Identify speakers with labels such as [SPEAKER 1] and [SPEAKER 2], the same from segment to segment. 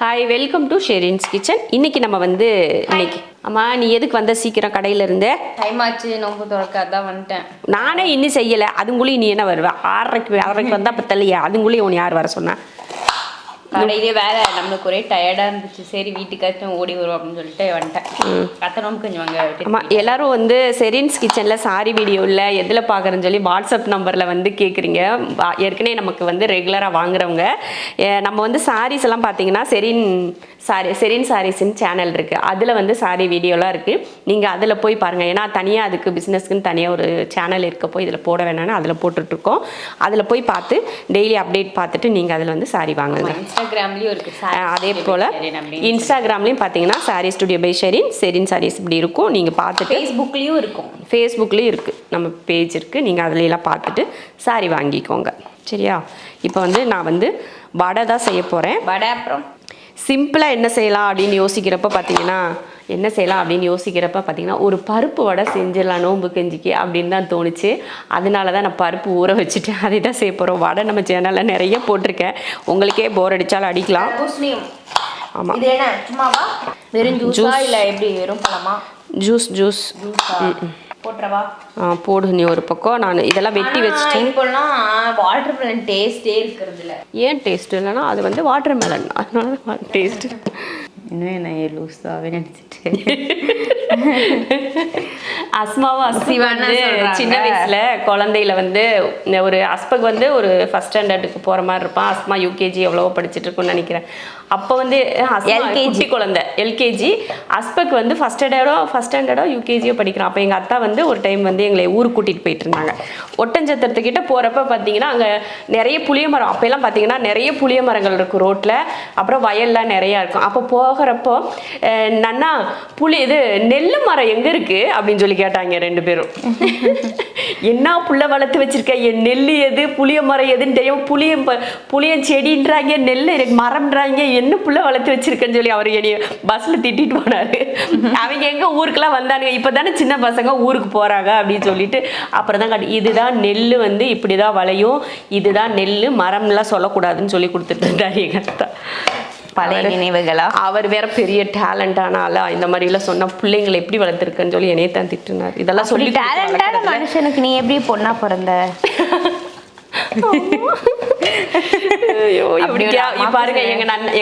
[SPEAKER 1] Hi, welcome to Sherin's kitchen. இன்னைக்கு நம்ம வந்து அம்மா நீ எதுக்கு வந்த சீக்கிரம் கடையில இருந்து?
[SPEAKER 2] டைம் ஆச்சு, நோம்பு திறக்க அதான் வந்துட்டேன்.
[SPEAKER 1] நானே இன்னும் செய்யலை. அதுங்குள்ளேயும் நீ என்ன வருவ? 6:30 வந்தா பத்தலையா? அதுங்குள்ளேயும் உன் யார் வர சொன்னா?
[SPEAKER 2] கடையிலே வேலை நம்மளுக்கு ஒரே டயர்டாக இருந்துச்சு. சரி வீட்டுக்காச்சும் ஓடி வரும் அப்படின்னு சொல்லிட்டு வந்துட்டேன். கத்தனோம் கொஞ்சம் வாங்க.
[SPEAKER 1] ஆமாம், எல்லாரும் வந்து ஷெரின்ஸ் கிச்சனில் சாரி வீடியோவில் எதில் பார்க்குறேன்னு சொல்லி வாட்ஸ்அப் நம்பரில் வந்து கேட்குறீங்க. ஏற்கனவே நமக்கு வந்து ரெகுலராக வாங்குறவங்க நம்ம வந்து சாரீஸ் எல்லாம் பார்த்தீங்கன்னா ஷெரின் சாரீஸ்ன்னு சேனல் இருக்குது. அதில் வந்து சாரி வீடியோலாம் இருக்குது. நீங்கள் அதில் போய் பாருங்கள். ஏன்னா தனியாக அதுக்கு பிஸ்னஸ்க்குன்னு தனியாக ஒரு சேனல் இருக்கப்போ இதில் போட வேணாம்னு அதில் போட்டுட்ருக்கோம். அதில் போய் பார்த்து டெய்லி அப்டேட் பார்த்துட்டு நீங்கள் அதில் வந்து சாரி வாங்குங்க.
[SPEAKER 2] இன்ஸ்டாகிராம்லேயும் இருக்குது.
[SPEAKER 1] அதே போல் இன்ஸ்டாகிராம்லேயும் பார்த்தீங்கன்னா saree studio by Sherin sarees இப்படி இருக்கும். நீங்கள் பார்த்துட்டு
[SPEAKER 2] ஃபேஸ்புக்லேயும் இருக்கும்.
[SPEAKER 1] ஃபேஸ்புக்லேயும் இருக்குது, நம்ம பேஜ் இருக்குது. நீங்கள் அதிலெல்லாம் பார்த்துட்டு சாரி வாங்கிக்கோங்க. சரியா? இப்போ வந்து நான் வந்து வடை தான் செய்ய போகிறேன்.
[SPEAKER 2] வடை அப்புறம்
[SPEAKER 1] சிம்பிளாக என்ன செய்யலாம் அப்படின்னு யோசிக்கிறப்ப பார்த்தீங்கன்னா ஒரு பருப்பு வடை செஞ்சிடலாம் நோம்பு கஞ்சிக்கு அப்படின்னு தான் தோணுச்சு. அதனால தான் நான் பருப்பு ஊற வச்சுட்டேன். அதை தான் செய்ய போகிறோம். வடை நம்ம சேனலில் நிறைய போட்டிருக்கேன். உங்களுக்கே போர் அடித்தாலும் அடிக்கலாம்.
[SPEAKER 2] ஆமாம். இது என்ன சும்மாவா? வெறும் ஜூஸா இல்லை எப்படி? வெறும் பழமா?
[SPEAKER 1] ஜூஸ்
[SPEAKER 2] போட்டுறவா?
[SPEAKER 1] போடு. நீ ஒரு பக்கம் நான் இதெல்லாம் வெட்டி வச்சுட்டேன்.
[SPEAKER 2] இப்போலாம் வாட்டர் மெலன் டேஸ்டே இருக்கிறது இல்லை.
[SPEAKER 1] ஏன் டேஸ்ட் இல்லைன்னா அது வந்து வாட்டர் மெலன், அதனால தான் டேஸ்ட்டு.
[SPEAKER 2] இன்னும் என்ன லூஸாகவே நினச்சிட்டு
[SPEAKER 1] அஸ்மாவும் சின்ன வயசுல குழந்தையில வந்து ஒரு அஸ்பக் வந்து ஒரு ஃபர்ஸ்ட் ஸ்டாண்டர்டுக்கு போற மாதிரி இருப்பான். அஸ்மா யூகேஜி எவ்வளவோ படிச்சுட்டு இருக்குன்னு நினைக்கிறேன். அப்போ வந்து எல்கேஜி குழந்தை, எல்கேஜி. அஸ்பக் வந்து ஃபர்ஸ்ட் ஸ்டாண்டர்டோ யூகேஜியோ படிக்கிறான். அப்போ எங்கள் அத்தா வந்து ஒரு டைம் வந்து எங்களை ஊருக்கு கூட்டிகிட்டு போயிட்டு இருந்தாங்க. ஒட்டஞ்சத்திரத்துக்கிட்ட போகிறப்ப பார்த்தீங்கன்னா அங்கே நிறைய புளிய மரம், அப்போல்லாம் பார்த்தீங்கன்னா நிறைய புளிய மரங்கள் இருக்கும் ரோட்டில். அப்புறம் வயல்லாம் நிறையா இருக்கும். அப்போ போகிறப்போ நன்னா நெல்லு மரம் எங்கே இருக்குது அப்படின்னு சொல்லி கேட்டாங்க 2 பேரும். என்ன புள்ள வளர்த்து வச்சிருக்க, என் நெல் எது புளிய மரம் எதுன்னு தெரியும். புளிய செடின்றாங்க, நெல் மரம்ன்றாங்க, என்ன புள்ள வளர்த்து வச்சிருக்கேன்னு சொல்லி அவர் என்னைய பஸ்ஸில் திட்டிட்டு போனார். அவங்க எங்கே ஊருக்கெல்லாம் வந்தானுங்க, இப்போ தானே சின்ன பசங்க ஊருக்கு போகிறாங்க அப்படின்னு சொல்லிட்டு அப்புறம் தான் இதுதான் நெல் வந்து இப்படி தான் வளையும், இதுதான் நெல் மரம்லாம் சொல்லக்கூடாதுன்னு சொல்லி கொடுத்துட்டு இருந்தார் எங்கள் அத்தா.
[SPEAKER 2] பழைய நினைவுகளா?
[SPEAKER 1] அவர் வேற பெரிய டேலண்டான ஆளா, இந்த மாதிரி எல்லாம் சொன்னா பிள்ளைங்களை எப்படி வளர்த்துருக்குன்னு சொல்லி என்னையே தான் திட்டுனார். இதெல்லாம் சொல்லி
[SPEAKER 2] டேலண்டான மனுஷனுக்கு நீ எப்படி பொண்ணா பிறந்த?
[SPEAKER 1] பாருங்க,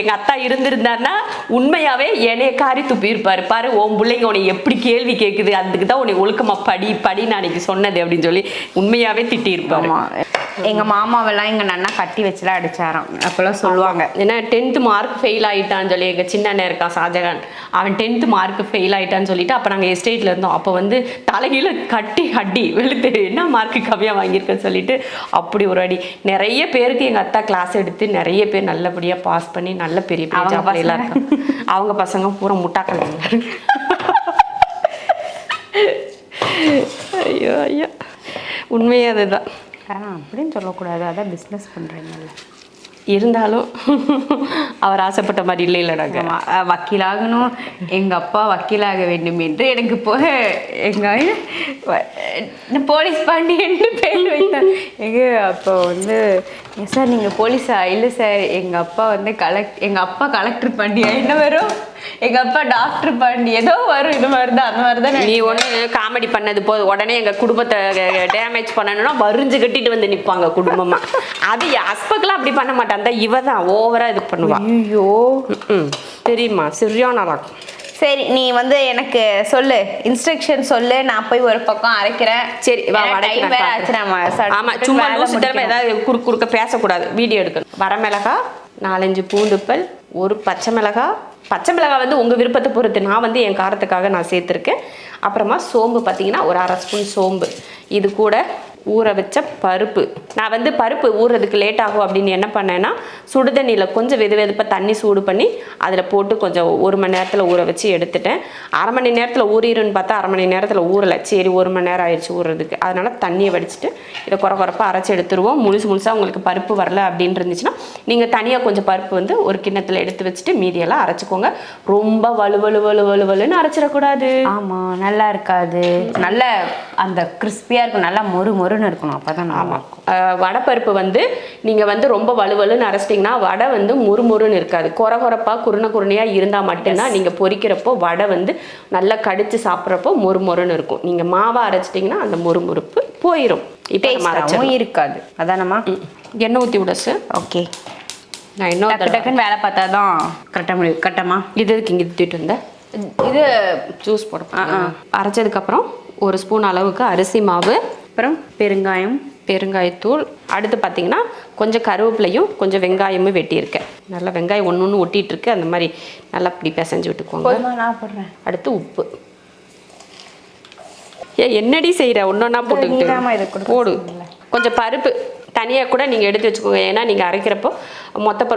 [SPEAKER 1] எங்க அத்தா இருந்திருந்தாருன்னா உண்மையாவே என்னைய காரி துப்பி இருப்பாரு. பாரு உன் பிள்ளைங்க உன்னை எப்படி கேள்வி கேட்குது, அதுக்கு தான் உன்னை ஒழுக்கமா படி நான் அன்னைக்கு சொன்னது அப்படின்னு சொல்லி உண்மையாவே திட்டி இருப்பாரு.
[SPEAKER 2] எங்க மாமாவெல்லாம் எங்க நன்னா கட்டி வச்சுலாம் அடிச்சாராம். அப்பெல்லாம் சொல்லுவாங்க.
[SPEAKER 1] ஏன்னா 10th மார்க் ஃபெயில் ஆயிட்டான்னு சொல்லி எங்க சின்ன அண்ணன் இருக்கான் ஷாஜகான், அவன் 10th மார்க் ஃபெயில் ஆயிட்டான்னு சொல்லிட்டு அப்ப நாங்க எஸ்டேட்ல இருந்தோம். அப்ப வந்து தலைகீழ கட்டி அடி வெளுத்து என்ன மார்க் கம்மியா வாங்கியிருக்கேன்னு சொல்லிட்டு அப்படி ஒரு அடி. நிறைய பேருக்கு எங்க அத்தா கிளாஸ் எடுத்து நிறைய பேர் நல்லபடியா பாஸ் பண்ணி நல்ல பெரிய எல்லாம் இருக்காங்க. அவங்க பசங்க பூரா முட்டாக்கள். ஐயோ ஐயோ, உண்மையே அதுதான்.
[SPEAKER 2] அப்படின்னு சொல்லக்கூடாது, அதான் பிஸ்னஸ் பண்ணுறீங்கல்ல.
[SPEAKER 1] இருந்தாலும் அவர் ஆசைப்பட்ட மாதிரி இல்லைல்லடாங்க.
[SPEAKER 2] வக்கீலாகணும், எங்கள் அப்பா வக்கீலாக வேண்டும் என்று எனக்கு போக எங்கள் போலீஸ் பாண்டியன்னு பேர் வைத்தார். அப்போ வந்து சார் நீங்கள் போலீஸா? இல்லை சார், எங்கள் அப்பா வந்து எங்கள் அப்பா கலெக்டர் பாண்டியா என்ன வரும், எங்கள் அப்பா டாக்டர் பாண்டி ஏதோ வரும். இது மாதிரி தான், அந்த மாதிரி தான்.
[SPEAKER 1] நீ ஒன்று காமெடி பண்ணது போது உடனே எங்கள் குடும்பத்தை டேமேஜ் பண்ணணும்னா வரிஞ்சு கட்டிட்டு வந்து நிற்பாங்க குடும்பமாக. அது அஸ்பக்கெலாம் அப்படி பண்ண மாட்டான், அந்த இவ தான் ஓவராக இது பண்ணுவான்.
[SPEAKER 2] ஐயோ
[SPEAKER 1] தெரியுமா, சரியான இருக்கும்.
[SPEAKER 2] சரி, நீ வந்து எனக்கு சொல்லு, இன்ஸ்ட்ரக்ஷன் சொல்லு, நான் போய் ஒரு பக்கம் அரைக்கிறேன்.
[SPEAKER 1] சரி ஆமா, சும்மா லூசுத்தரமா ஏதாவது குறுக்க பேசக்கூடாது, வீடியோ எடுக்கணும். வரமிளகா 4-5 பூண்டுப்பல், ஒரு பச்சை மிளகாய் வந்து உங்கள் விருப்பத்தை பொறுத்து. நான் வந்து என் காரத்துக்காக நான் சேர்த்துருக்கேன். அப்புறமா சோம்பு பார்த்தீங்கன்னா ஒரு 1/2 ஸ்பூன் சோம்பு. இது கூட ஊற வச்ச பருப்பு. நான் வந்து பருப்பு ஊறுறதுக்கு லேட் ஆகும் அப்படின்னு என்ன பண்ணேன்னா சுடுதண்ணியில் கொஞ்சம் வெதுப்பாக தண்ணி சூடு பண்ணி அதில் போட்டு கொஞ்சம் 1 மணி நேரத்தில் ஊற வச்சு எடுத்துட்டேன். 1/2 மணி நேரத்தில் ஊறிடுன்னு பார்த்தா 1/2 மணி நேரத்தில் ஊறலை. சரி 1 மணி நேரம் ஆயிடுச்சு ஊறுறதுக்கு. அதனால் தண்ணியை வடிச்சிட்டு இதை குறைப்பாக அரைச்சி எடுத்துருவோம். முழுசாக உங்களுக்கு பருப்பு வரல அப்படின்னு இருந்துச்சுன்னா நீங்கள் தனியாக கொஞ்சம் பருப்பு வந்து ஒரு கிண்ணத்தில் எடுத்து வச்சுட்டு மீதியெல்லாம் அரைச்சிக்கோங்க. ரொம்ப வலுன்னு அரைச்சிடக்கூடாது.
[SPEAKER 2] ஆமாம், நல்லா இருக்காது. நல்ல அந்த கிறிஸ்பியாக இருக்கும், நல்லா மொறு மொறுன்னு இருக்கணும், அப்பதான்
[SPEAKER 1] ஆமாம். வடைப்பருப்பு வந்து நீங்கள் வந்து ரொம்ப வலுவலுன்னு அரைச்சிட்டிங்கன்னா வடை வந்து முறுமுறுன்னு இருக்காது. குறகுறப்பாக குருணையாக இருந்தால் மட்டும்தான் நீங்கள் பொரிக்கிறப்போ வடை வந்து நல்லா கடிச்சு சாப்பிட்றப்போ மொறுமொறுன்னு இருக்கும். நீங்கள் மாவை அரைச்சிட்டிங்கன்னா அந்த மொறுமுறுப்பு போயிடும். இப்போ
[SPEAKER 2] இருக்காது. அதானம்மா.
[SPEAKER 1] எண்ணெய் ஊற்றி விடச்சு.
[SPEAKER 2] ஓகே.
[SPEAKER 1] நான் இன்னும்
[SPEAKER 2] டக்குன்னு வேலை பார்த்தா தான் கரெக்டாக முடியும். கரெக்டாமா?
[SPEAKER 1] இதுக்கு இங்கே திட்டு வந்தேன்.
[SPEAKER 2] இது
[SPEAKER 1] ஜூஸ் போடுறோம். அரைச்சதுக்கப்புறம் 1 ஸ்பூன் அளவுக்கு அரிசி மாவு,
[SPEAKER 2] அப்புறம்
[SPEAKER 1] பெருங்காயத்தூள். அடுத்து பார்த்தீங்கன்னா கொஞ்சம் கருவேப்பிலையும் கொஞ்சம் வெங்காயமும் வெட்டியிருக்கேன். நல்லா வெங்காயம் ஒன்று ஒட்டிகிட்டு இருக்கு. அந்த மாதிரி நல்லா இப்படி பிசைஞ்சு விட்டுக்குவாங்க.
[SPEAKER 2] நான் போடுறேன்.
[SPEAKER 1] அடுத்து உப்பு. என்னடி செய்கிற ஒன்றொன்னா போட்டுக்கிட்டு போடு. கொஞ்சம் பருப்பு தனியாக கூட நீங்கள் எடுத்து வச்சுக்கோங்க. ஏன்னா நீங்கள் அரைக்கிறப்போ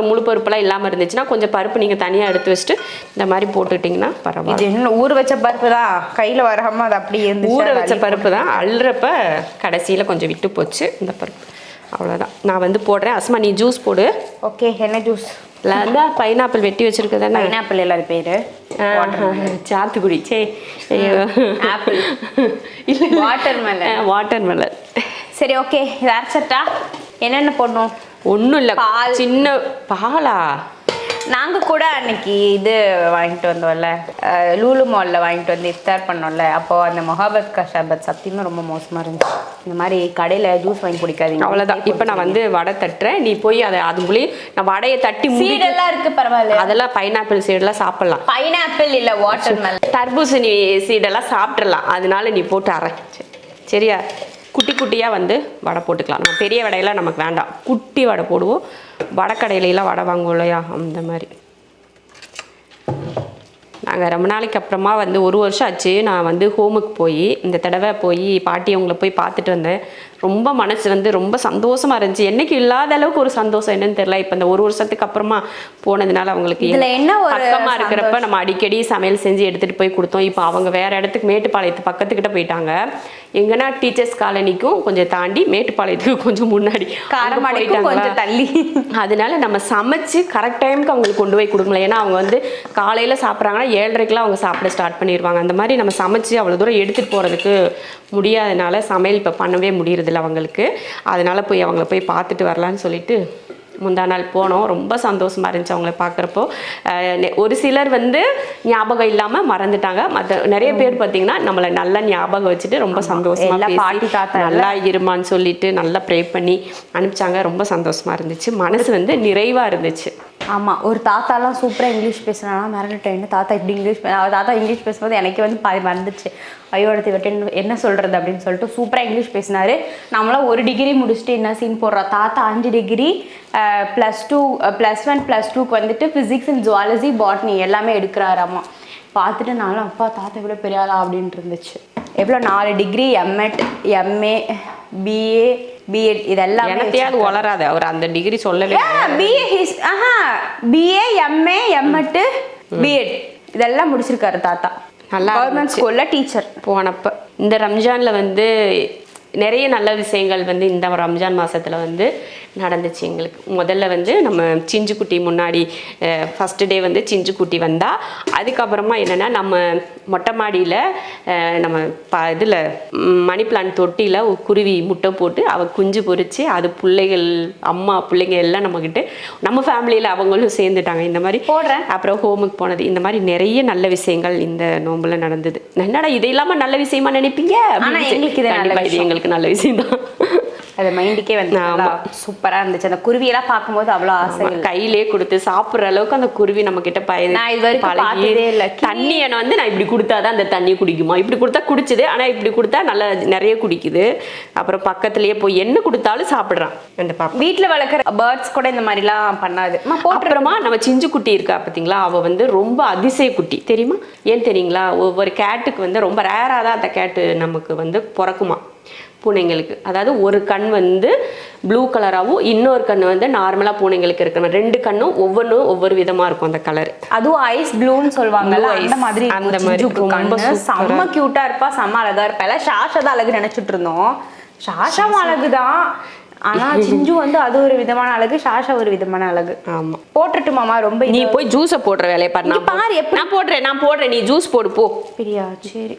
[SPEAKER 1] முழு பருப்புலாம் இல்லாமல் இருந்துச்சுன்னா கொஞ்சம் பருப்பு நீங்கள் தனியாக எடுத்து வச்சுட்டு இந்த மாதிரி போட்டுக்கிட்டிங்கன்னா பரவாயில்ல.
[SPEAKER 2] இது ஊற வச்ச பருப்பு தான், கையில் வராமல் அது அப்படியே இருந்து
[SPEAKER 1] ஊற வச்ச பருப்பு தான். அள்ளுறப்ப கடைசியில் கொஞ்சம் விட்டு போச்சு இந்த பருப்பு. அவ்வளோதான். நான் வந்து போடுறேன். அஸ்மா நீ ஜூஸ் போடு.
[SPEAKER 2] ஓகே. என்ன ஜூஸ்?
[SPEAKER 1] இல்லை பைனாப்பிள் வெட்டி வச்சுருக்குதானே.
[SPEAKER 2] பைனாப்பிள் எல்லாரும் பேர்
[SPEAKER 1] சாத்துக்குடி. சே
[SPEAKER 2] ஆப்பிள் இல்லை வாட்டர் மெலன். சரி ஓகே. இது அரைச்சட்டா என்னென்ன போடணும்?
[SPEAKER 1] ஒன்றும் இல்லை, சின்ன பாலா.
[SPEAKER 2] நாங்கள் கூட அன்னைக்கு இது வாங்கிட்டு வந்தோம்ல, லூலு மாலில் வாங்கிட்டு வந்து இஃப்தார் பண்ணோம்ல, அப்போது அந்த மொஹாபத் கா ஷர்பத் சத்தியமாக ரொம்ப மோசமாக இருந்துச்சு. இந்த மாதிரி கடையில் ஜூஸ் வாங்கி குடிக்காதீங்க.
[SPEAKER 1] அவ்வளோதான். இப்போ நான் வந்து வடை தட்டுறேன். நீ போய் அதை அது மூலியம் நான் வடையை தட்டி
[SPEAKER 2] சீடெல்லாம் இருக்குது, பரவாயில்ல.
[SPEAKER 1] அதெல்லாம் பைனாப்பிள் சீடெல்லாம் சாப்பிட்லாம்.
[SPEAKER 2] பைனாப்பிள் இல்லை, வாட்டர் மெலன்,
[SPEAKER 1] தர்பூசணி சீடெல்லாம் சாப்பிட்றலாம். அதனால நீ போட்டு அரைச்சி சரியா. குட்டி குட்டியாக வந்து வடை போட்டுக்கலாம். நம்ம பெரிய வடையெல்லாம் நமக்கு வேண்டாம், குட்டி வடை போடுவோம். வடைக்கடையிலாம் வடை வாங்குவோம் இல்லையா, அந்த மாதிரி. நாங்கள் ரொம்ப நாளைக்கு அப்புறமா வந்து 1 வருஷம் ஆச்சு நான் வந்து ஹோமுக்கு போய் இந்த தடவை போய் பாட்டி அவங்கள போய் பார்த்துட்டு வந்தேன். ரொம்ப மனசு வந்து ரொம்ப சந்தோஷமாக இருந்துச்சு. என்னைக்கு இல்லாத அளவுக்கு ஒரு சந்தோஷம் என்னன்னு தெரியல. இப்போ இந்த 1 வருஷத்துக்கு அப்புறமா போனதுனால அவங்களுக்கு பக்கமாக இருக்கிறப்ப நம்ம அடிக்கடி சமையல் செஞ்சு எடுத்துகிட்டு போய் கொடுத்தோம். இப்போ அவங்க வேறு இடத்துக்கு மேட்டுப்பாளையத்து பக்கத்துக்கிட்ட போயிட்டாங்க. எங்கன்னா டீச்சர்ஸ் காலனிக்கும் கொஞ்சம் தாண்டி மேட்டுப்பாளையத்துக்கு கொஞ்சம் முன்னாடி
[SPEAKER 2] கொஞ்சம் தள்ளி.
[SPEAKER 1] அதனால நம்ம சமைச்சு கரெக்ட் டைமுக்கு அவங்களுக்கு கொண்டு போய் கொடுக்கல. ஏன்னா அவங்க வந்து காலையில் சாப்பிட்றாங்கன்னா 7:30க்கெலாம் அவங்க சாப்பிட ஸ்டார்ட் பண்ணிடுவாங்க. அந்த மாதிரி நம்ம சமைச்சு அவ்வளோ தூரம் எடுத்துகிட்டு போகிறதுக்கு முடியாதனால சமையல் இப்போ பண்ணவே முடியறதில்ல அவங்களுக்கு. அதனால் போய் அவங்கள போய் பார்த்துட்டு வரலான்னு சொல்லிட்டு முந்தா நாள் போனோம். ரொம்ப சந்தோஷமாக இருந்துச்சு அவங்கள பார்க்குறப்போ. ஒரு சிலர் வந்து ஞாபகம் இல்லாமல் மறந்துட்டாங்க. மற்ற நிறைய பேர் பார்த்தீங்கன்னா நம்மளை நல்லா ஞாபகம் வச்சுட்டு ரொம்ப சந்தோஷமாக
[SPEAKER 2] பாட்டி தாத்தா
[SPEAKER 1] நல்லா இருமான்னு சொல்லிட்டு நல்லா ப்ரே பண்ணி அனுப்பிச்சாங்க. ரொம்ப சந்தோஷமாக இருந்துச்சு. மனசு வந்து நிறைவாக இருந்துச்சு.
[SPEAKER 2] ஆமாம். ஒரு தாத்தாலாம் சூப்பராக இங்கிலீஷ் பேசுனானா மறந்துட்டேன். தாத்தா இப்படி தாத்தா இங்கிலீஷ் பேசும்போது எனக்கு வந்து பாதி மறந்துச்சு. ஐயோ அடுத்து என்ன சொல்கிறது அப்படின்னு சொல்லிட்டு சூப்பராக இங்கிலீஷ் பேசினார். நம்மளாம் 1 டிகிரி முடிச்சுட்டு என்ன சீன் போடுறோம். தாத்தா 5 டிகிரி +2 +1 +2க்கு வந்துட்டு ஃபிசிக்ஸ் அண்ட் ஜுவாலஜி பாட்னி எல்லாமே எடுக்கிறாராமா. பார்த்துட்டு நானும் அப்பா தாத்தா எவ்வளோ பெரிய ஆளா அப்படின்ட்டு இருந்துச்சு. எவ்வளோ 4 degree MEd MA BA BEd இதெல்லாம்
[SPEAKER 1] எனத்தையாவது வளராது. அவர் அந்த டிகிரி சொல்லவே.
[SPEAKER 2] பிஏ எம்ஏ எம்எட் பிஎட் இதெல்லாம் முடிச்சிருக்காரு தாத்தா. நல்லா கவர்மெண்ட் ஸ்கூல்ல டீச்சர்.
[SPEAKER 1] போனப்போ இந்த ரம்ஜானில் வந்து நிறைய நல்ல விஷயங்கள் வந்து இந்த ரம்ஜான் மாதத்தில் வந்து நடந்துச்சு எங்களுக்கு. முதல்ல வந்து நம்ம சிஞ்சுக்குட்டி முன்னாடி ஃபஸ்ட்டு டே வந்து சிஞ்சுக்குட்டி வந்தால், அதுக்கப்புறமா என்னென்னா நம்ம மொட்டை மாடியில் நம்ம இதில் மணி பிளான்ட் தொட்டியில் ஒரு குருவி முட்டை போட்டு அவள் குஞ்சு பொறிச்சு அது பிள்ளைகள் அம்மா பிள்ளைங்க எல்லாம் நம்மக்கிட்ட நம்ம ஃபேமிலியில் அவங்களும் சேர்ந்துட்டாங்க. இந்த மாதிரி போடுறேன். அப்புறம் ஹோமுக்கு போனது, இந்த மாதிரி நிறைய நல்ல விஷயங்கள் இந்த நோம்புல நடந்தது. என்னடா இது இல்லாமல் நல்ல விஷயமா நினைப்பீங்க? இது எங்களுக்கு நல்ல விஷயம் தான்.
[SPEAKER 2] அது மைண்டுக்கே வந்து சூப்பராக இருந்துச்சு. அந்த குருவியெல்லாம் பார்க்கும்போது அவ்வளோ ஆசை.
[SPEAKER 1] கையிலே கொடுத்து சாப்பிட்ற அளவுக்கு அந்த குருவி நம்ம கிட்ட
[SPEAKER 2] பழகியதே இல்லை.
[SPEAKER 1] தண்ணி என்ன வந்து நான் இப்படி கொடுத்தாதான் அந்த தண்ணி குடிக்குமா, இப்படி கொடுத்தா குடிச்சுது, ஆனால் இப்படி கொடுத்தா நல்லா நிறைய குடிக்குது. அப்புறம் பக்கத்துலேயே போய் என்ன கொடுத்தாலும் சாப்பிட்றான். அந்த பாப்பா
[SPEAKER 2] வீட்டில் வளர்க்குற பேர்ட்ஸ் கூட இந்த மாதிரிலாம் பண்ணாது.
[SPEAKER 1] அப்புறமா நம்ம சிஞ்சு குட்டி இருக்கா பார்த்தீங்களா, அவள் வந்து ரொம்ப அதிசய குட்டி தெரியுமா? ஏன் தெரியுங்களா? ஒவ்வொரு கேட்டுக்கு வந்து ரொம்ப ரேராக தான் அந்த கேட்டு நமக்கு வந்து பிறக்குமா பூனைங்களுக்கு. அதாவது ஒரு கண் வந்து ப்ளூ கலராகவும் இன்னொரு கண் வந்து நார்மலாக பூனைங்களுக்கு இருக்கிற 2 கண்ணும் ஒவ்வொன்றும் ஒவ்வொரு விதமாக இருக்கும் அந்த கலர்.
[SPEAKER 2] அதுவும் ஐஸ் ப்ளூன்னு சொல்லுவாங்கல்ல, அந்த மாதிரி ரொம்ப செம்ம க்யூட்டாக இருப்பா, செம்ம அழகாக இருப்பா. எல்லாம் ஷாஷா தான் அழகு நினச்சிட்டு இருந்தோம். ஷாஷாவும் அழகு தான், ஆனால் சிஞ்சு வந்து அது ஒரு விதமான அழகு, ஷாஷா ஒரு விதமான அழகு.
[SPEAKER 1] ஆமாம்.
[SPEAKER 2] போட்டுட்டுமாமா ரொம்ப
[SPEAKER 1] நீ போய் ஜூஸை போடுற வேலையை பாரு. நான் போடுறேன் நீ ஜூஸ் போடு போ.
[SPEAKER 2] பிரியா சரி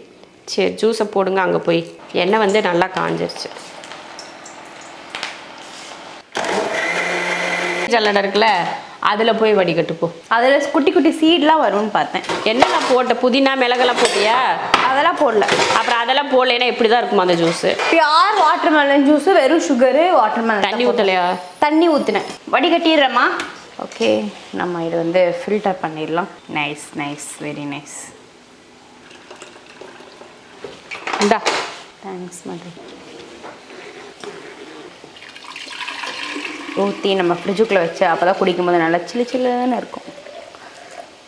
[SPEAKER 1] சரி ஜூஸை போடுங்க. அங்கே போய் எண்ணெய் வந்து நல்லா காஞ்சிருச்சு. ஜல்லடை இருக்குல்ல அதில் போய் வடிகட்டுப்போ.
[SPEAKER 2] அதில் குட்டி குட்டி சீட்லாம் வரும்னு பார்த்தேன்.
[SPEAKER 1] என்னென்ன போட்ட புதினா மிளகெல்லாம் போட்டியா?
[SPEAKER 2] அதெல்லாம் போடல.
[SPEAKER 1] அப்புறம் அதெல்லாம் போடலைன்னா இப்படி தான் இருக்குமா அந்த ஜூஸு?
[SPEAKER 2] பியூர் வாட்டர்மெலன் ஜூஸ், வெறும் சுகரு, வாட்டர்மெலன்.
[SPEAKER 1] தண்ணி ஊற்றலையா?
[SPEAKER 2] தண்ணி ஊற்றினேன். வடிகட்டிடுறேம்மா. ஓகே, நம்ம இது வந்து ஃபில்டர் பண்ணிடலாம். Nice nice, very nice.
[SPEAKER 1] இந்தா.
[SPEAKER 2] தேங்க்ஸ் மதி. ஊற்றி நம்ம ஃப்ரிட்ஜுக்குள்ளே வச்சு அப்போ தான் குடிக்கும்போது நல்லா சில்லு சில்லுன்னு இருக்கும்.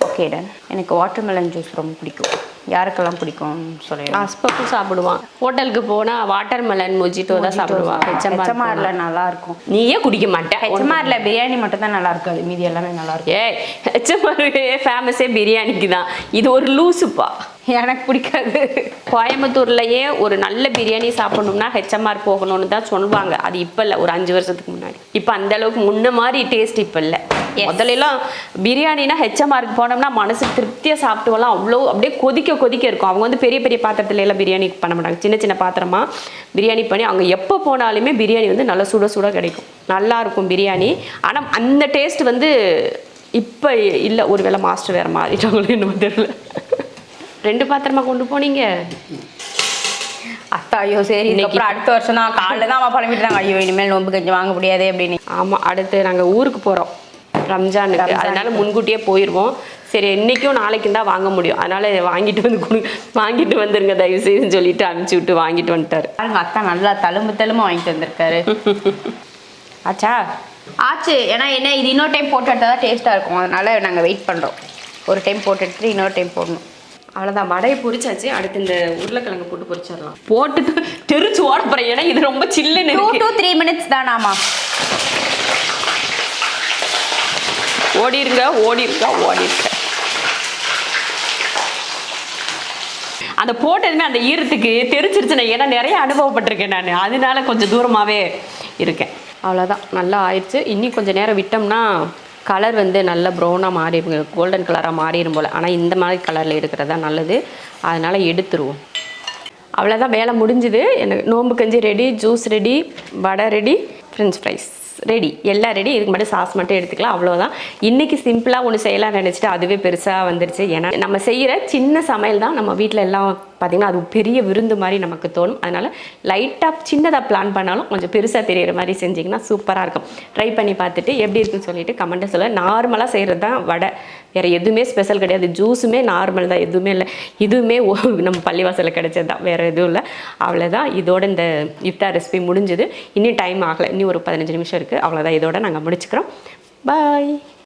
[SPEAKER 2] Okay done. எனக்கு வாட்டர்மெலன் ஜூஸ் ரொம்ப பிடிக்கும். யாருக்கெல்லாம் பிடிக்கும் சொல்லிடுறேன்.
[SPEAKER 1] அஸ்பக்கும் சாப்பிடுவான். ஹோட்டலுக்கு போனால் வாட்டர்மெலன் மொஜிட்டோ தான் சாப்பிடுவான்.
[SPEAKER 2] ஹெச்எம்ஆர்ல நல்லா இருக்கும்.
[SPEAKER 1] நீயே குடிக்க மாட்டேன்.
[SPEAKER 2] ஹெச்எம்ஆர்ல பிரியாணி மட்டும் தான் நல்லா இருக்காது, மீதி எல்லாமே நல்லா இருக்கும்.
[SPEAKER 1] ஏய், ஹெச்எம்ஆர் ஃபேமஸே பிரியாணிக்கு தான். இது ஒரு லூசுப்பா.
[SPEAKER 2] எனக்கு பிடிக்காது.
[SPEAKER 1] கோயம்புத்தூர்லயே ஒரு நல்ல பிரியாணி சாப்பிடணும்னா ஹெச்எம்ஆர் போகணும்னு தான் சொல்லுவாங்க. அது இப்போ இல்லை, ஒரு 5 வருஷத்துக்கு முன்னாடி. இப்போ அந்த அளவுக்கு முன்ன மாதிரி டேஸ்ட் இப்போ இல்லை. முதல்லாம் பிரியாணினா ஹெச்எம்ஆருக்கு போனோம்னா மனசுக்கு திருப்தியாக சாப்பிட்டு வரலாம். அவ்வளோ அப்படியே கொதிக்க கொதிக்க இருக்கும். அவங்க வந்து பெரிய பெரிய பாத்திரத்துல எல்லாம் பிரியாணி பண்ண மாட்டாங்க. சின்ன சின்ன பாத்திரமா பிரியாணி பண்ணி அவங்க எப்போ போனாலுமே பிரியாணி வந்து நல்லா சுட சுட கிடைக்கும். நல்லா இருக்கும் பிரியாணி. ஆனால் அந்த டேஸ்ட் வந்து இப்போ இல்லை. ஒருவேளை மாஸ்டர் வேறு மாறிட்டாங்களோ என்னமோ தெரியல. 2 பாத்திரமா கொண்டு போனீங்க.
[SPEAKER 2] அத்தா ஐயோ சரி, இதுக்கப்புறம் அடுத்த வருஷம் தான். காலைல தான் அம்மா பழம்பிட்டாங்க, ஐயோ இனிமேல் நோம்பு கஞ்சி வாங்க முடியாது அப்படின்னு.
[SPEAKER 1] ஆமாம், அடுத்து நாங்கள் ஊருக்கு போகிறோம் ரம்ஜானுக்கு. அதனால முன்கூட்டியே போயிடுவோம். சரி, இன்னைக்கும் நாளைக்கும் தான் வாங்க முடியும். அதனால வாங்கிட்டு வந்துருங்க தயவு செய்துன்னு சொல்லிட்டு அனுப்பிச்சி விட்டு வாங்கிட்டு வந்துட்டாரு.
[SPEAKER 2] பாருங்க, அத்தா நல்லா தழும்பு வாங்கிட்டு வந்திருக்காரு.
[SPEAKER 1] ஆச்சா?
[SPEAKER 2] ஆச்சு. ஏன்னா என்ன, இது இன்னொரு டைம் போட்டு எடுத்தால் தான் டேஸ்ட்டாக இருக்கும். அதனால நாங்கள் வெயிட் பண்ணுறோம். ஒரு டைம் போட்டு எடுத்துட்டு இன்னொரு டைம் போடணும்.
[SPEAKER 1] அவ்வளோதான், வடையை பொரிச்சாச்சு. அடுத்து இந்த உருளைக்கிழங்கு போட்டு பொரிச்சிடலாம். போட்டுட்டு தெரிச்சு ஓட போகிறேன். ஏன்னா இது ரொம்ப சில்லுன்னு.
[SPEAKER 2] 2 to 3 minutes தானாமா?
[SPEAKER 1] ஓடிருங்க. அந்த போட்டதுமே அந்த ஈரத்துக்கு தெரிச்சிருச்சு. நான் ஏன்னா நிறைய அனுபவப்பட்டிருக்கேன் நான். அதனால கொஞ்சம் தூரமாகவே இருக்கேன். அவ்வளோதான், நல்லா ஆயிடுச்சு. இன்னும் கொஞ்சம் நேரம் விட்டோம்னா கலர் வந்து நல்லா ப்ரௌனாக மாறிடுங்க, கோல்டன் கலராக மாறிடும் போல். ஆனால் இந்த மாதிரி கலரில் இருக்கிறதா நல்லது. அதனால் எடுத்துருவோம். அவ்வளோதான், வேலை முடிஞ்சுது. எனக்கு நோம்பு கஞ்சி ரெடி, ஜூஸ் ரெடி, வடை ரெடி, ஃப்ரெஞ்ச் ஃப்ரைஸ் ரெடி, எல்லாம் ரெடி. இதுக்கு மட்டும் சாஸ் மட்டும் எடுத்துக்கலாம். அவ்வளோதான். இன்றைக்கி சிம்பிளாக ஒன்று செய்யலாம்னு நினச்சிட்டு அதுவே பெருசாக வந்துருச்சு. ஏன்னா நம்ம செய்கிற சின்ன சமையல் தான் நம்ம வீட்டில் எல்லாம் பார்த்திங்கன்னா அது பெரிய விருந்து மாதிரி நமக்கு தோணும். அதனால் லைட்டாக சின்னதாக பிளான் பண்ணாலும் கொஞ்சம் பெருசாக தெரிகிற மாதிரி செஞ்சிங்கன்னா சூப்பராக இருக்கும். ட்ரை பண்ணி பார்த்துட்டு எப்படி இருக்குன்னு சொல்லிட்டு கமெண்ட்டை சொல்ல. நார்மலாக செய்கிறது தான் வடை, வேறு எதுவுமே ஸ்பெஷல் கிடையாது. ஜூஸுமே நார்மல் தான், எதுவுமே இல்லை. இதுவுமே நம்ம பள்ளிவாசலில் கிடைச்சது தான், வேறு எதுவும் இல்லை. அவ்வளோதான். இதோட இந்த இஃப்தார் ரெசிபி முடிஞ்சுது. இன்னும் டைம் ஆகலை, இன்னும் ஒரு 15 நிமிஷம் இருக்குது. அவ்வளோதான், இதோட நாங்கள் முடிச்சுக்கிறோம். பாய்.